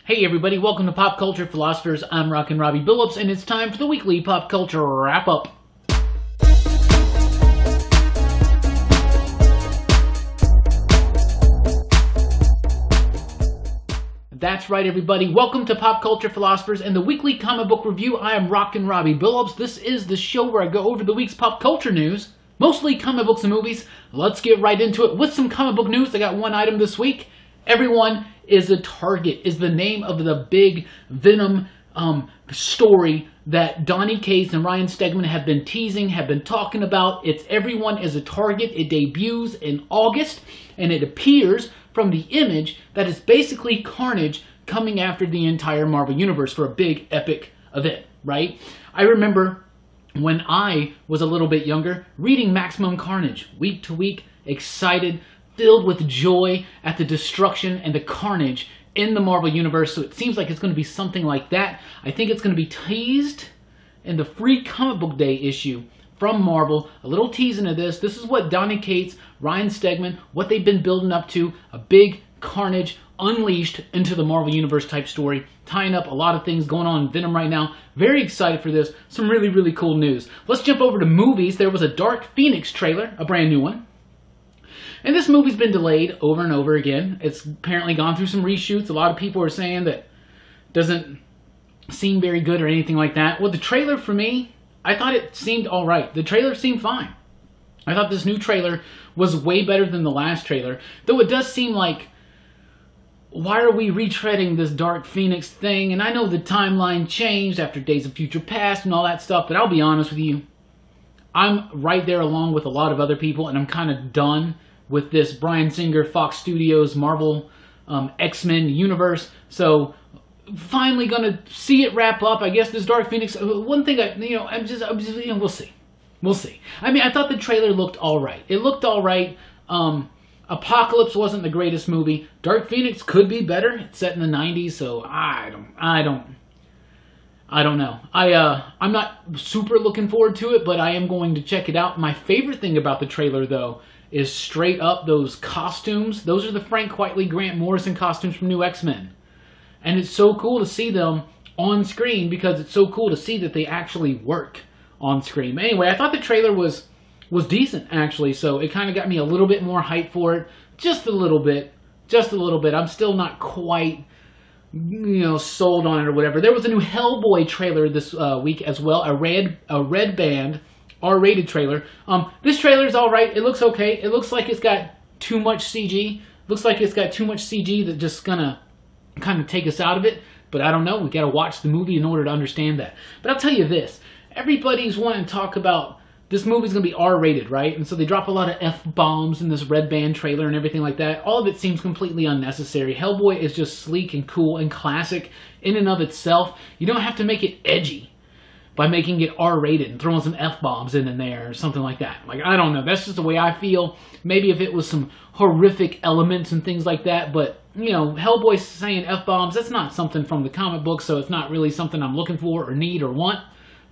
Hey everybody, welcome to Pop Culture Philosophers. I'm Rockin Robbie Billups, and it's time for the weekly pop culture wrap-up. That's right everybody, welcome to Pop Culture Philosophers and the weekly comic book review. I am Rockin Robbie Billups. This is the show where I go over the week's pop culture news, mostly comic books and movies. Let's get right into it with some comic book news. I got one item this week. Everyone is a Target is the name of the big Venom story that Donny Cates and Ryan Stegman have been teasing, have been talking about. It's Everyone is a Target. It debuts in August, and it appears from the image that it's basically Carnage coming after the entire Marvel Universe for a big, epic event, right? I remember when I was a little bit younger, reading Maximum Carnage week to week, excited, filled with joy at the destruction and the carnage in the Marvel Universe. So it seems like it's going to be something like that. I think it's going to be teased in the free comic book day issue from Marvel. A little tease into this. This is what Donny Cates, Ryan Stegman, what they've been building up to. A big carnage unleashed into the Marvel Universe type story, tying up a lot of things going on in Venom right now. Very excited for this. Some really, really cool news. Let's jump over to movies. There was a Dark Phoenix trailer, a brand new one. And this movie's been delayed over and over again. It's apparently gone through some reshoots. A lot of people are saying that it doesn't seem very good or anything like that. Well, the trailer for me, I thought it seemed alright. The trailer seemed fine. I thought this new trailer was way better than the last trailer. Though it does seem like, why are we retreading this Dark Phoenix thing? And I know the timeline changed after Days of Future Past and all that stuff, but I'll be honest with you. I'm right there along with a lot of other people, and I'm kind of done with this Bryan Singer, Fox Studios, Marvel, X-Men universe. So finally gonna see it wrap up. I guess this Dark Phoenix. One thing I'm just we'll see. We'll see. I mean, I thought the trailer looked all right. It looked all right. Apocalypse wasn't the greatest movie. Dark Phoenix could be better. It's set in the 90s, so I don't know. I'm not super looking forward to it, but I am going to check it out. My favorite thing about the trailer, though, is straight up those costumes. Those are the Frank Quitely, Grant Morrison costumes from New X-Men. And it's so cool to see them on screen because it's so cool to see that they actually work on screen. But anyway, I thought the trailer was decent, actually. So it kind of got me a little bit more hyped for it. Just a little bit. Just a little bit. I'm still not quite, sold on it or whatever. There was a new Hellboy trailer this week as well. A red band R-rated trailer. This trailer is alright. It looks okay. It looks like it's got too much CG. Looks like it's got too much CG that's just gonna kind of take us out of it. But I don't know. We gotta watch the movie in order to understand that. But I'll tell you this. Everybody's wanting to talk about this movie's gonna be R-rated, right? And so they drop a lot of F-bombs in this red band trailer and everything like that. All of it seems completely unnecessary. Hellboy is just sleek and cool and classic in and of itself. You don't have to make it edgy by making it R-rated and throwing some F-bombs in there or something like that. Like, I don't know. That's just the way I feel. Maybe if it was some horrific elements and things like that, but, Hellboy saying F-bombs, that's not something from the comic book, so it's not really something I'm looking for or need or want.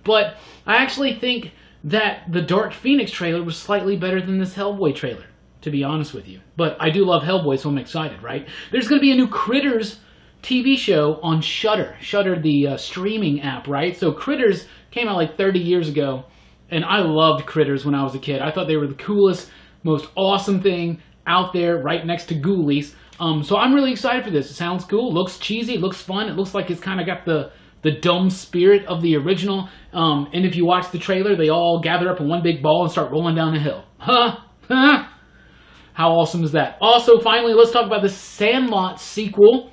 But I actually think that the Dark Phoenix trailer was slightly better than this Hellboy trailer, to be honest with you. But I do love Hellboy, so I'm excited, right? There's going to be a new Critters TV show on Shudder. Shudder, the streaming app, right? So Critters came out like 30 years ago, and I loved Critters when I was a kid. I thought they were the coolest, most awesome thing out there, right next to Ghoulies. So I'm really excited for this. It sounds cool, looks cheesy, looks fun. It looks like it's kind of got the dumb spirit of the original. And if you watch the trailer, they all gather up in one big ball and start rolling down the hill. How awesome is that? Also, finally, let's talk about the Sandlot sequel.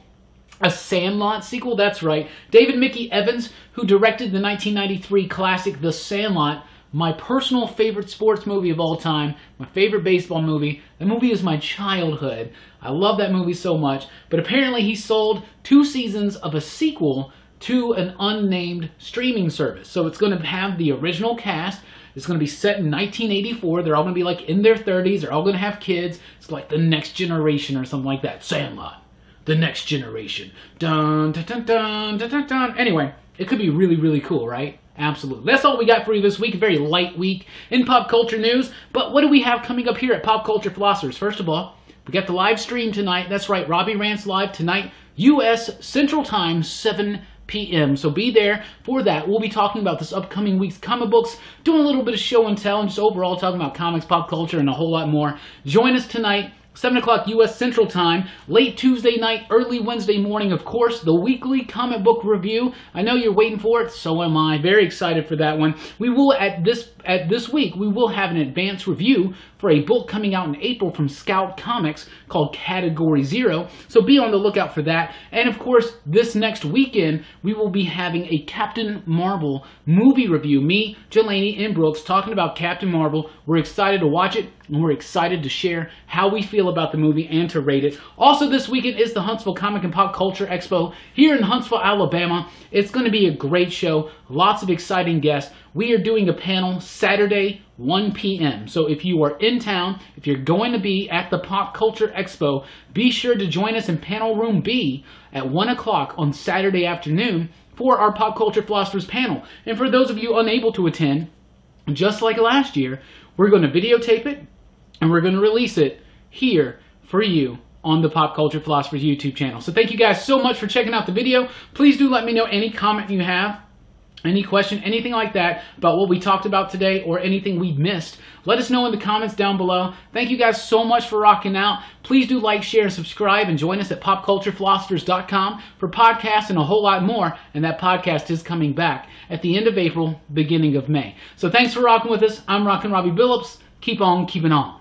A Sandlot sequel? That's right. David Mickey Evans, who directed the 1993 classic The Sandlot, my personal favorite sports movie of all time, my favorite baseball movie. That movie is my childhood. I love that movie so much. But apparently he sold 2 seasons of a sequel to an unnamed streaming service. So it's going to have the original cast. It's going to be set in 1984. They're all going to be like in their 30s. They're all going to have kids. It's like The Next Generation or something like that. Sandlot. The Next Generation. Dun, dun, dun, dun, dun, dun, dun. Anyway, it could be really, really cool, right? Absolutely. That's all we got for you this week. A very light week in pop culture news. But what do we have coming up here at Pop Culture Philosophers? First of all, We got the live stream tonight. That's right, Robbie Rants live tonight, U.S. Central Time, 7 p.m. So be there for that. We'll be talking about this upcoming week's comic books, doing a little bit of show and tell, and just overall talking about comics, pop culture, and a whole lot more. Join us tonight, 7 o'clock U.S. Central Time, late Tuesday night, early Wednesday morning, of course, the weekly comic book review. I know you're waiting for it, so am I. Very excited for that one. We will, at this week, we will have an advance review for a book coming out in April from Scout Comics called Category 0, so be on the lookout for that. And of course, this next weekend, we will be having a Captain Marvel movie review. Me, Jelani, and Brooks talking about Captain Marvel. We're excited to watch it, and we're excited to share how we feel about the movie and to rate it. Also this weekend is the Huntsville Comic and Pop Culture Expo here in Huntsville, Alabama. It's going to be a great show, lots of exciting guests. We are doing a panel Saturday, 1 p.m. So if you are in town, if you're going to be at the Pop Culture Expo, be sure to join us in Panel Room B at 1 o'clock on Saturday afternoon for our Pop Culture Philosophers panel. And for those of you unable to attend, just like last year, we're going to videotape it and we're going to release it here for you on the Pop Culture Philosophers YouTube channel. So thank you guys so much for checking out the video. Please do let me know any comment you have, any question, anything like that about what we talked about today or anything we missed. Let us know in the comments down below. Thank you guys so much for rocking out. Please do like, share, and subscribe, and join us at popculturephilosophers.com for podcasts and a whole lot more. And that podcast is coming back at the end of April, beginning of May. So thanks for rocking with us. I'm Rockin Robbie Billups. Keep on keeping on.